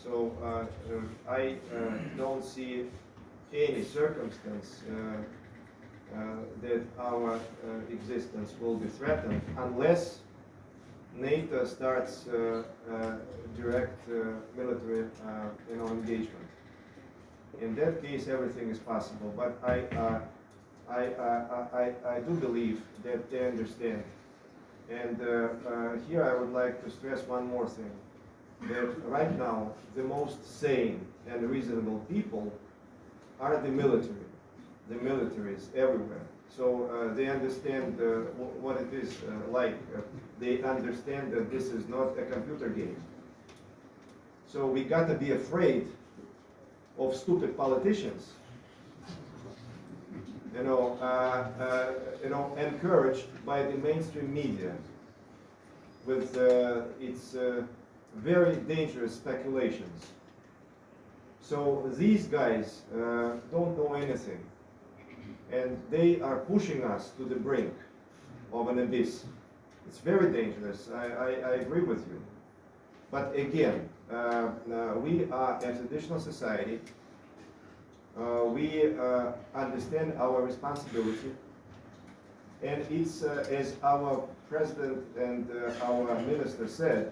So I don't see any circumstance that our existence will be threatened unless NATO starts direct military engagement. In that case, everything is possible. But I do believe that they understand. And here I would like to stress one more thing, that right now the most sane and reasonable people are the military. The militaries everywhere. So they understand what it is like. They understand that this is not a computer game. So we got to be afraid of stupid politicians. Encouraged by the mainstream media with its very dangerous speculations. So these guys don't know anything, and they are pushing us to the brink of an abyss. It's very dangerous, I agree with you. But again, we are a traditional society. We understand our responsibility, and it's as our president and our minister said,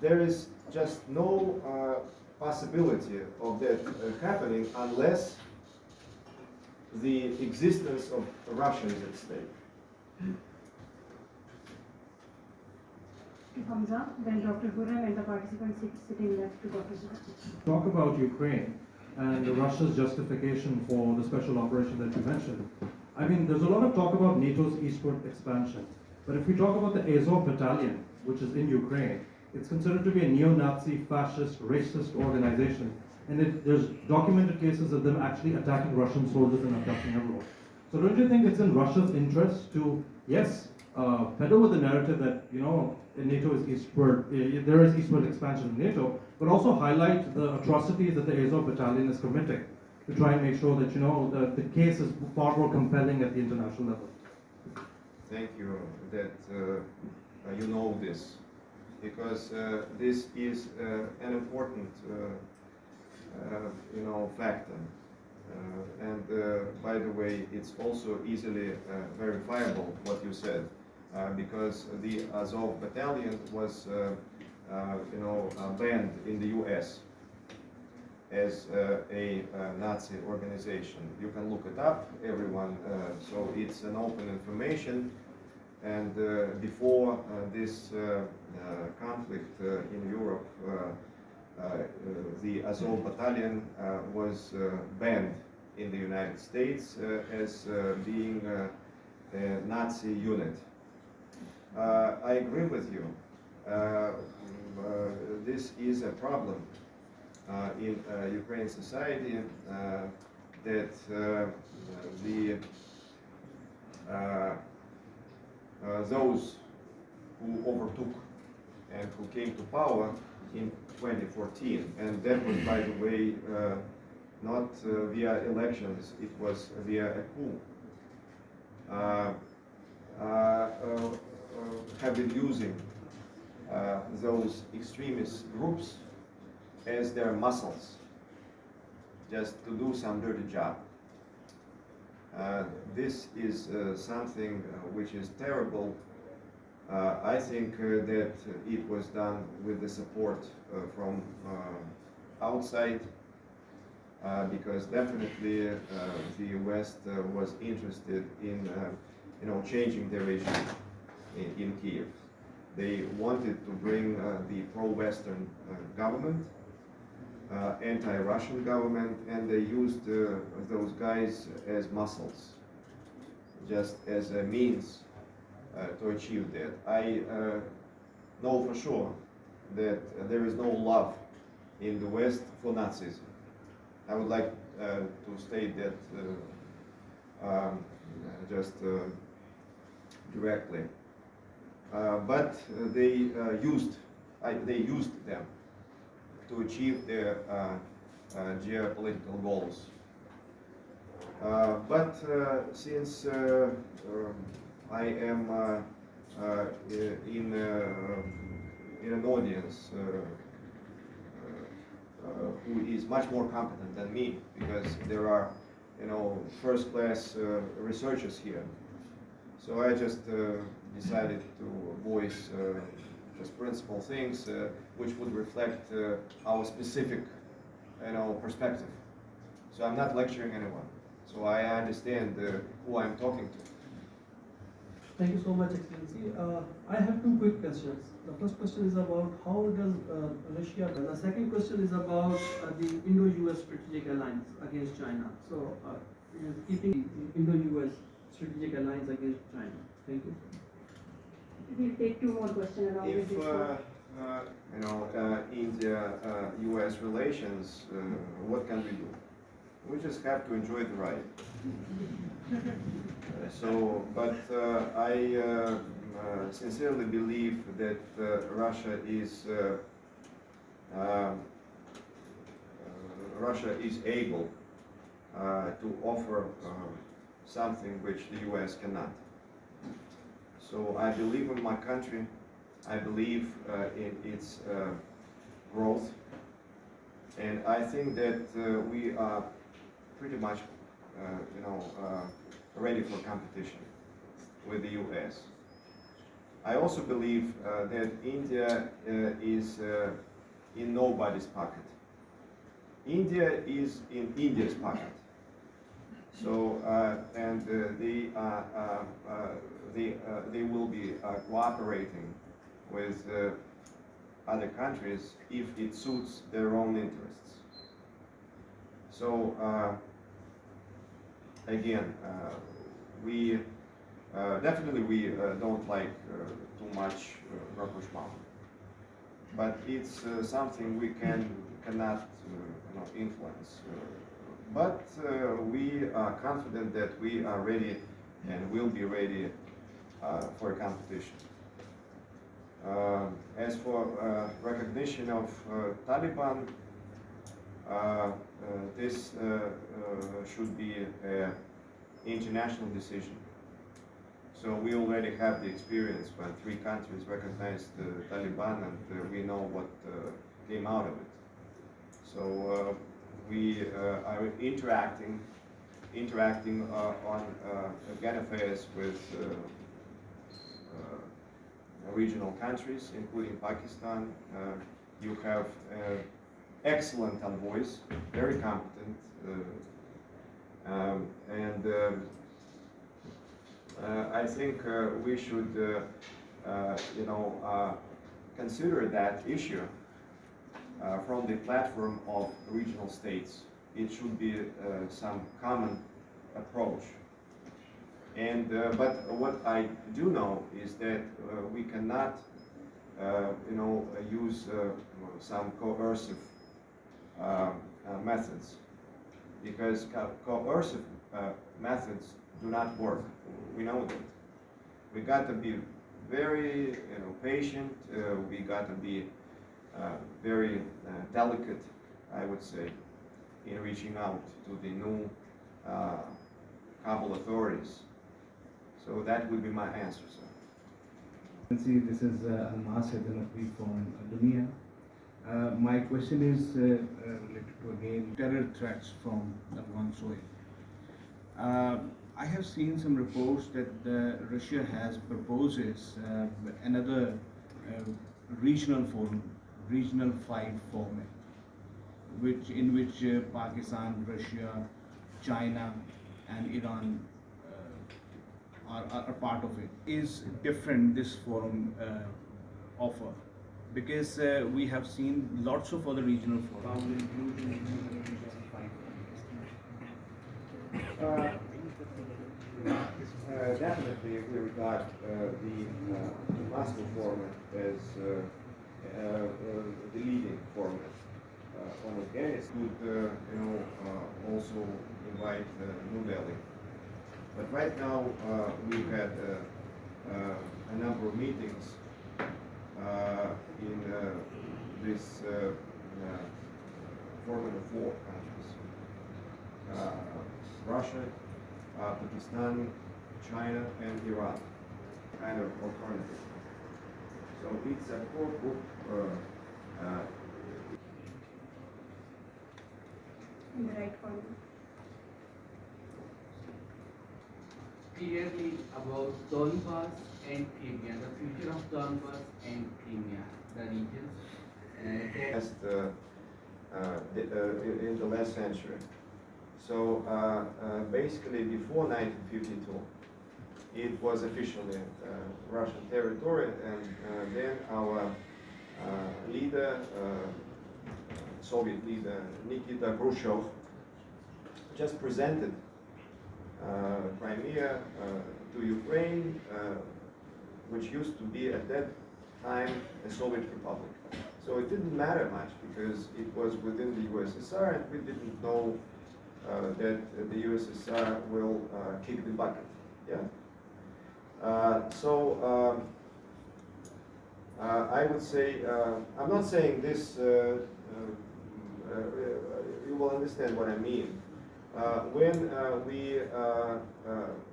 there is just no possibility of that happening unless the existence of Russia is at stake. Hamza, then Dr. Burhan and the participants sitting left to Dr. Burhan. Talk about Ukraine and Russia's justification for the special operation that you mentioned. I mean, there's a lot of talk about NATO's eastward expansion. But if we talk about the Azov battalion, which is in Ukraine, it's considered to be a neo-Nazi, fascist, racist organization. And there's documented cases of them actually attacking Russian soldiers and abducting everyone. So don't you think it's in Russia's interest to, yes, peddle with the narrative that, NATO is eastward, there is eastward expansion of NATO, but also highlight the atrocities that the Azov battalion is committing to try and make sure that, the case is far more compelling at the international level? Thank you that you know this, because this is an important factor. And by the way, it's also easily verifiable what you said, because the Azov battalion was banned in the US as a Nazi organization. You can look it up, everyone, so it's an open information. And before this conflict in Europe, the Azov battalion was banned in the United States as being a Nazi unit. I agree with you. This is a problem in Ukraine society, that those who overtook and who came to power in 2014, and that was, by the way, not via elections, it was via a coup, have been using those extremist groups as their muscles, just to do some dirty job. This is something which is terrible. I think that it was done with the support from outside, because definitely the West was interested in changing the regime in Kiev. They wanted to bring the pro-Western government, anti-Russian government, and they used those guys as muscles, just as a means to achieve that. I know for sure that there is no love in the West for Nazism. I would like to state that just directly. But they used them to achieve their geopolitical goals. But since I am in an audience who is much more competent than me, because there are, first-class researchers here. So I just decided to voice just principal things which would reflect our specific, perspective. So I'm not lecturing anyone. So I understand who I'm talking to. Thank you so much, Excellency. I have two quick questions. The first question is about how does Russia. The second question is about the Indo-US strategic alliance against China. So, keeping the Indo-US strategic alliance against China. Thank you. We'll take two more questions along with If this one. India-US relations, what can we do? We just have to enjoy the ride. But I sincerely believe that Russia is able to offer something which the U.S. cannot. So I believe in my country. I believe in its growth, and I think that we are pretty much, ready for competition with the U.S. I also believe that India is in nobody's pocket. India is in India's pocket. So, they will be cooperating with other countries if it suits their own interests. So, again, we definitely don't like too much rapprochement, but it's something we cannot influence. But we are confident that we are ready and will be ready for a competition. As for recognition of Taliban, this should be an international decision. So we already have the experience when 3 countries recognized the Taliban, and we know what came out of it. So we are interacting on again affairs with regional countries, including Pakistan. You have excellent envoys, very competent, I think we should, consider that issue from the platform of regional states. It should be some common approach. And but what I do know is that we cannot, use some coercive methods, because coercive methods do not work. We know that. We got to be very, patient. We got to be very delicate, I would say, in reaching out to the new Kabul authorities. So that would be my answer, sir. See, this is Almas from Dunia. My question is related to again terror threats from Afghan soil. I have seen some reports that Russia has proposes another regional forum, regional fight format, in which Pakistan, Russia, China, and Iran are part of it. Is different this forum offer, because we have seen lots of other regional forums. Definitely we regard the Moscow format as the leading format on Afghanistan. Would also invite New Delhi. But right now we've had a number of meetings in this format of 4 countries: Russia, Pakistan, China, and Iran, kind of alternative. So it's a core group. in the right format. Clearly about Donbass and Crimea, the future of Donbass and Crimea, the regions. In the last century. So basically before 1952, it was officially Russian territory, and then our leader, Soviet leader Nikita Khrushchev, just presented Crimea to Ukraine, which used to be at that time a Soviet republic. So it didn't matter much because it was within the USSR, and we didn't know that the USSR will kick the bucket. Yeah. I would say, I'm not saying this, you will understand what I mean. When we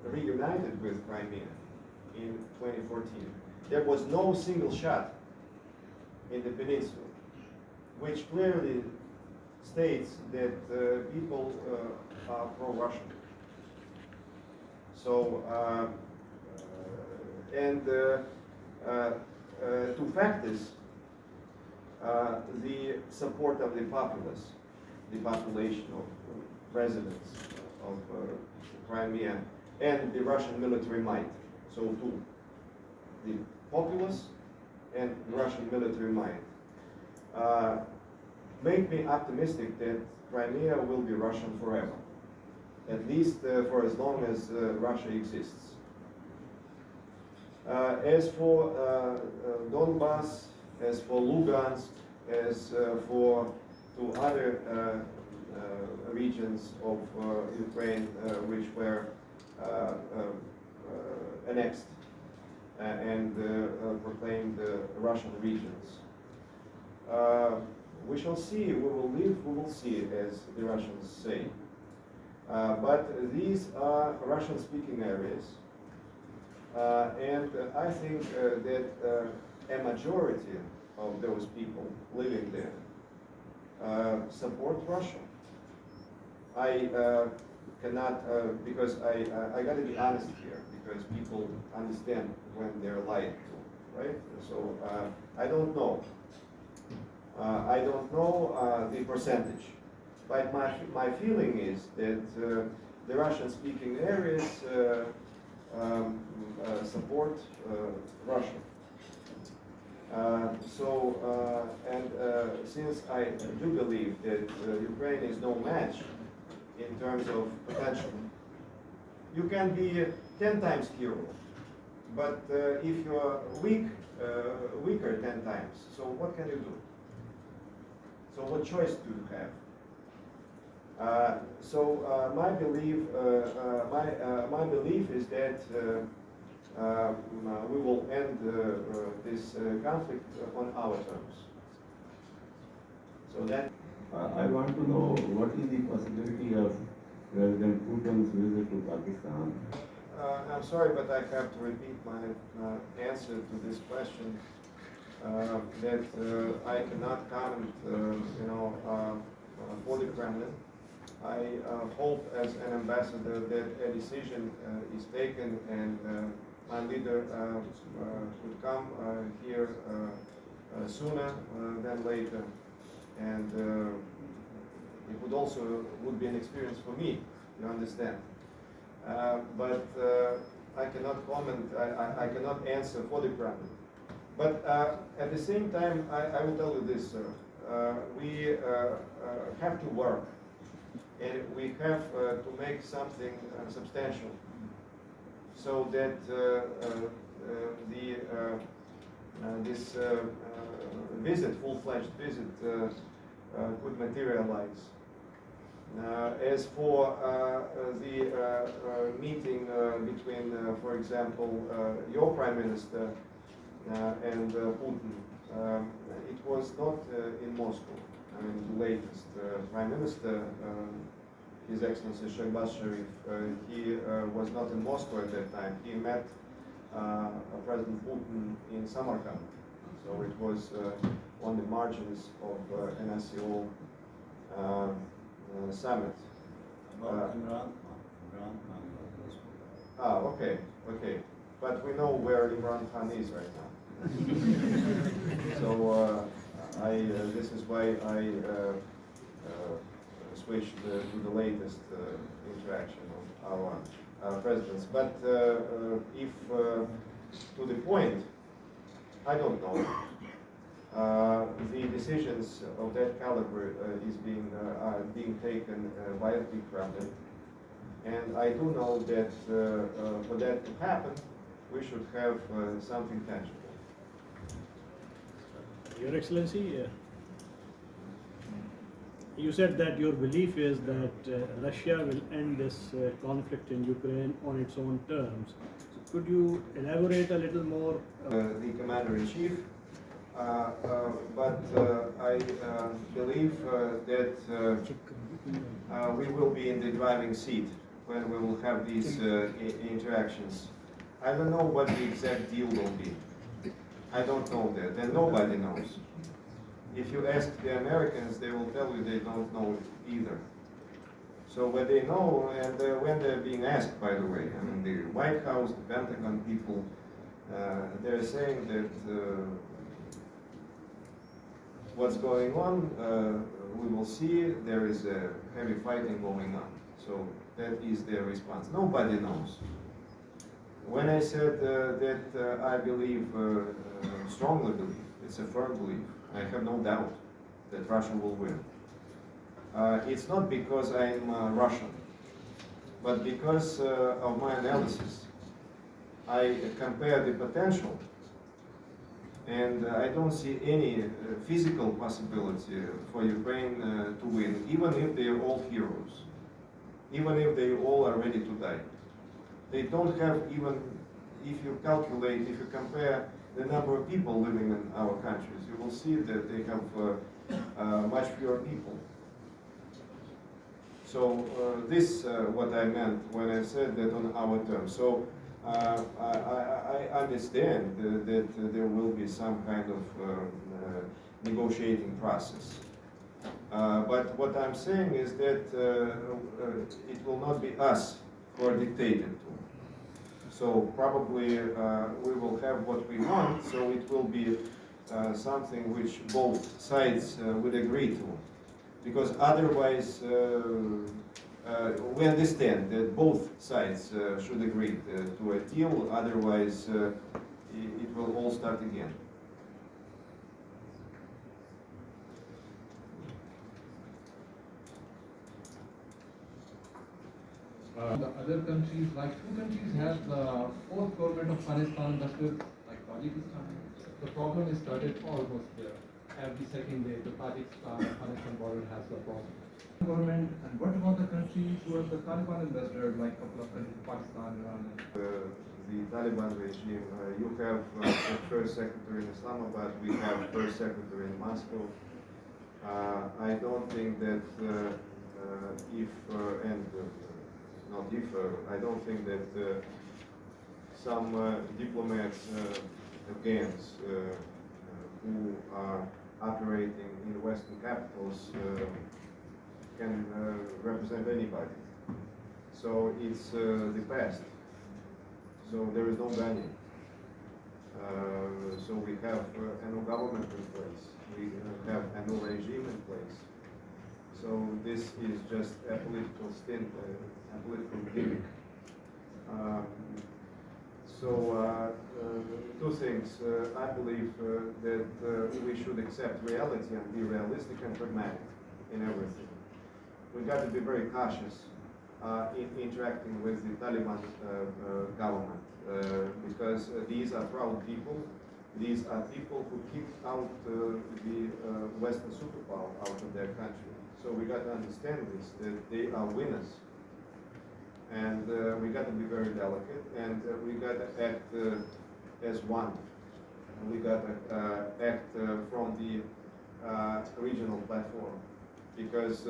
reunited with Crimea in 2014, there was no single shot in the peninsula, which clearly states that people are pro-Russian. So, to fact this, the support of the populace, the population of residents of Crimea, and the Russian military might. So two, the populace and Russian military might make me optimistic that Crimea will be Russian forever, at least for as long as Russia exists. As for Donbass, as for Lugansk, as for two other regions of Ukraine which were annexed and proclaimed Russian regions. We shall see, we will live, we will see, as the Russians say. But these are Russian-speaking areas, and I think that a majority of those people living there support Russia. I cannot, because I got to be honest here, because people understand when they're lied to, right? So I don't know. I don't know the percentage, but my feeling is that the Russian-speaking areas support Russia. Since I do believe that Ukraine is no match in terms of potential, you can be 10 times hero, but if you are weaker 10 times, so what can you do? So what choice do you have? My belief is that we will end this conflict on our terms. So that. I want to know what is the possibility of President Putin's visit to Pakistan? I'm sorry, but I have to repeat my answer to this question. That I cannot comment, for the Kremlin. I hope, as an ambassador, that a decision is taken and my leader would come here sooner than later, and it would also be an experience for me. You understand? But I cannot comment. I cannot answer for the Kremlin. But at the same time, I will tell you this, sir. We have to work, and we have to make something substantial, so that this visit, full-fledged visit, could materialize. As for the meeting between, for example, your Prime Minister and Putin, it was not in Moscow. I mean, the latest Prime Minister, His Excellency Sharif, he was not in Moscow at that time. He met President Putin in Samarkand. So it was on the margins of NSCO summit. About Imran Khan was spoken. Okay. But we know where Imran Khan is right now. So this is why I switched to the latest interaction of our presidents. But if to the point, I don't know. The decisions of that caliber are being taken by a big crowd, and I do know that for that to happen, we should have something tangible. Your Excellency, you said that your belief is that Russia will end this conflict in Ukraine on its own terms. So could you elaborate a little more? The commander-in-chief, but I believe that we will be in the driving seat when we will have these interactions. I don't know what the exact deal will be. I don't know that, and nobody knows. If you ask the Americans, they will tell you they don't know either. So what they know, and when they're being asked, by the way, I mean the White House, the Pentagon people, they're saying that what's going on, we will see. There is a heavy fighting going on. So that is their response. Nobody knows. When I said that I believe, strongly believe, it's a firm belief, I have no doubt that Russia will win. It's not because I'm Russian, but because of my analysis. I compare the potential, and I don't see any physical possibility for Ukraine to win, even if they are all heroes, even if they all are ready to die. They don't have even, if you compare the number of people living in our countries, you will see that they have much fewer people. So this what I meant when I said that on our terms. So I understand that there will be some kind of negotiating process. But what I'm saying is that it will not be us who are dictated to. So probably we will have what we want, so it will be something which both sides would agree to. Because otherwise, we understand that both sides should agree to a deal, otherwise it will all start again. The other countries, like two countries have the fourth government of Pakistan invested, like Pakistan. The problem is started almost there. Every second day, the Pakistan border has the problem. Government, and what about the countries who have the Taliban ambassador, like a couple of countries, Pakistan, Iran? The Taliban regime, you have the first secretary in Islamabad, we have first secretary in Moscow. I don't think that I don't think that some diplomats against who are operating in Western capitals can represent anybody. So it's the past. So there is no banning. So we have a new government in place. We have a new regime in place. So this is just a political stint, a political gimmick. Two things. I believe that we should accept reality and be realistic and pragmatic in everything. We got to be very cautious in interacting with the Taliban government because these are proud people. These are people who kicked out the Western superpower out of their country. So we got to understand this, that they are winners. And we got to be very delicate, and we got to act as one. We got to act from the regional platform, because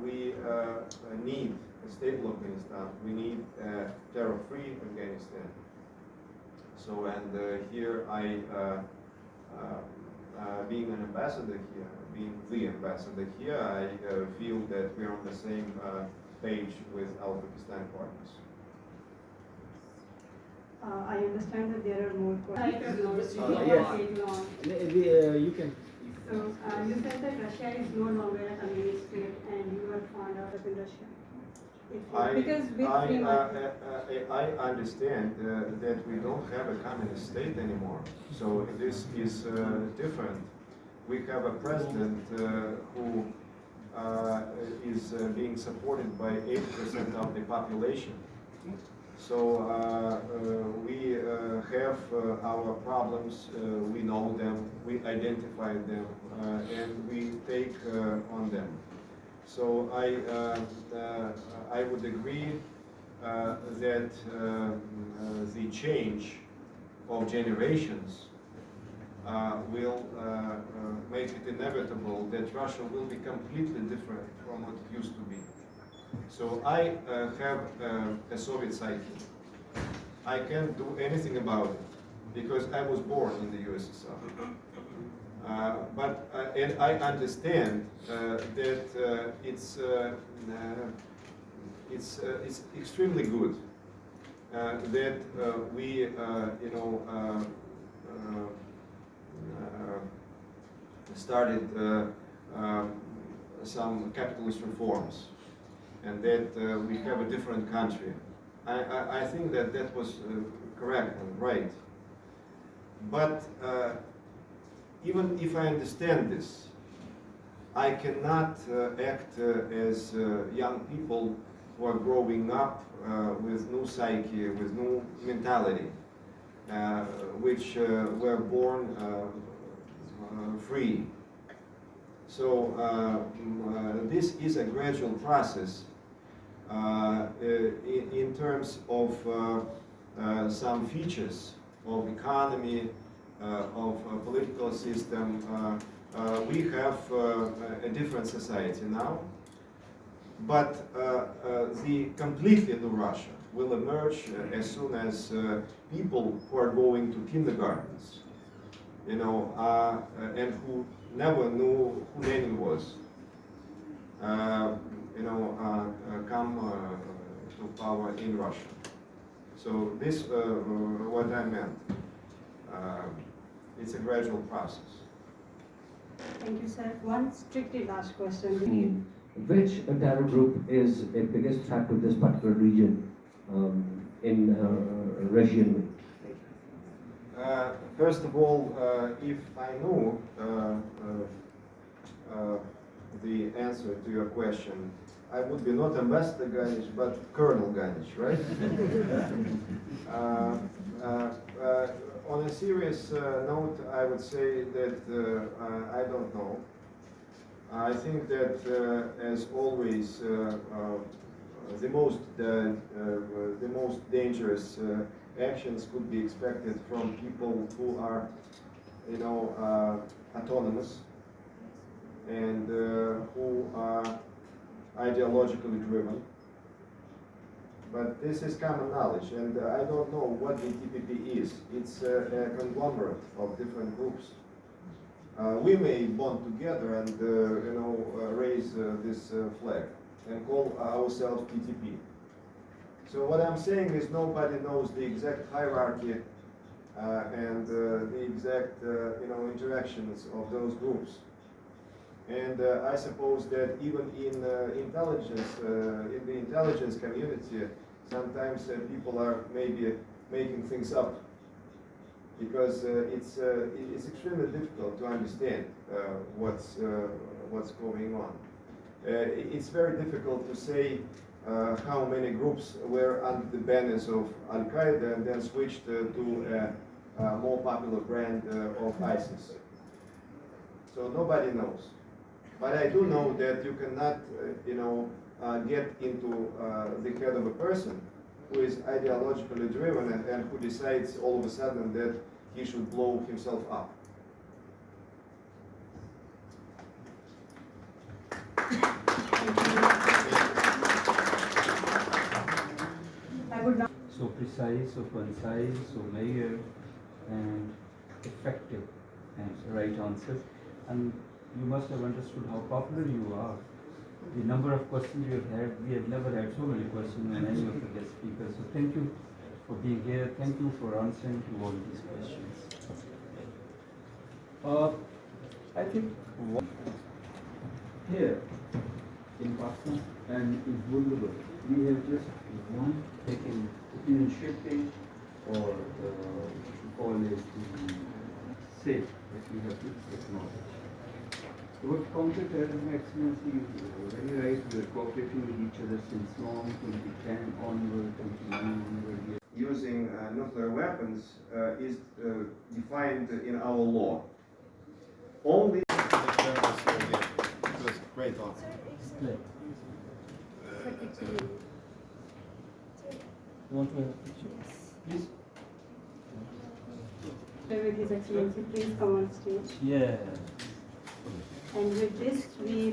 we need a stable Afghanistan. We need a terror-free Afghanistan. So, and here I, being an ambassador here, being the ambassador here, I feel that we're on the same page with our Pakistan partners. I understand that there are more questions. You can. So you said that Russia is no longer a communist state and you are fond of in Russia. Because with I understand that we don't have a communist state anymore. So this is different. We have a president who is being supported by 80% of the population. So we have our problems, we know them, we identify them, and we take on them. So I would agree that the change of generations will make it inevitable that Russia will be completely different from what it used to be. So I have a Soviet psyche. I can't do anything about it because I was born in the USSR. And I understand that it's extremely good that we started some capitalist reforms, and that we have a different country. I think that was correct and right. But even if I understand this, I cannot act as young people who are growing up with new psyche, with new mentality, which were born free. So this is a gradual process in terms of some features of economy, of political system. We have a different society now, but the completely new Russia will emerge as soon as people who are going to kindergartens, and who never knew who Lenin was, come to power in Russia. So this, what I meant. It's a gradual process. Thank you, sir. One strictly last question. Which terror group is the biggest threat to this particular region in Russian? First of all, if I knew the answer to your question, I would be not Ambassador Ganish, but Colonel Ganish, right? On a serious note, I would say that I don't know. I think that, as always, the most dangerous actions could be expected from people who are, autonomous and who are ideologically driven. But this is common knowledge, and I don't know what the TPP is. It's a conglomerate of different groups. We may bond together and raise this flag and call ourselves TTP. So what I'm saying is nobody knows the exact hierarchy and the exact interactions of those groups. And I suppose that even in the intelligence community, sometimes people are maybe making things up, because it's extremely difficult to understand what's going on. It's very difficult to say how many groups were under the banners of Al-Qaeda and then switched to a more popular brand of ISIS. So nobody knows. But I do know that you cannot, get into the head of a person who is ideologically driven and who decides all of a sudden that he should blow himself up. I would not. So precise, so concise, so layered, and effective and right answers. And you must have understood how popular you are. The number of questions you have had, we have never had so many questions on any of the guest speakers. So thank you for being here. Thank you for answering to all these questions. I think here in Pakistan and in Bulgaria, we have just one taken opinion shaping or what you call it the say that we have to acknowledge. What counter-terrorism, Excellency, is very right. We are cooperating with each other since long, 2010 onward, 2011 onward. Using nuclear weapons is defined in our law. Only. It was great talk. You want to have a picture? Please. With His Excellency, please come on stage. Yeah. And with this, we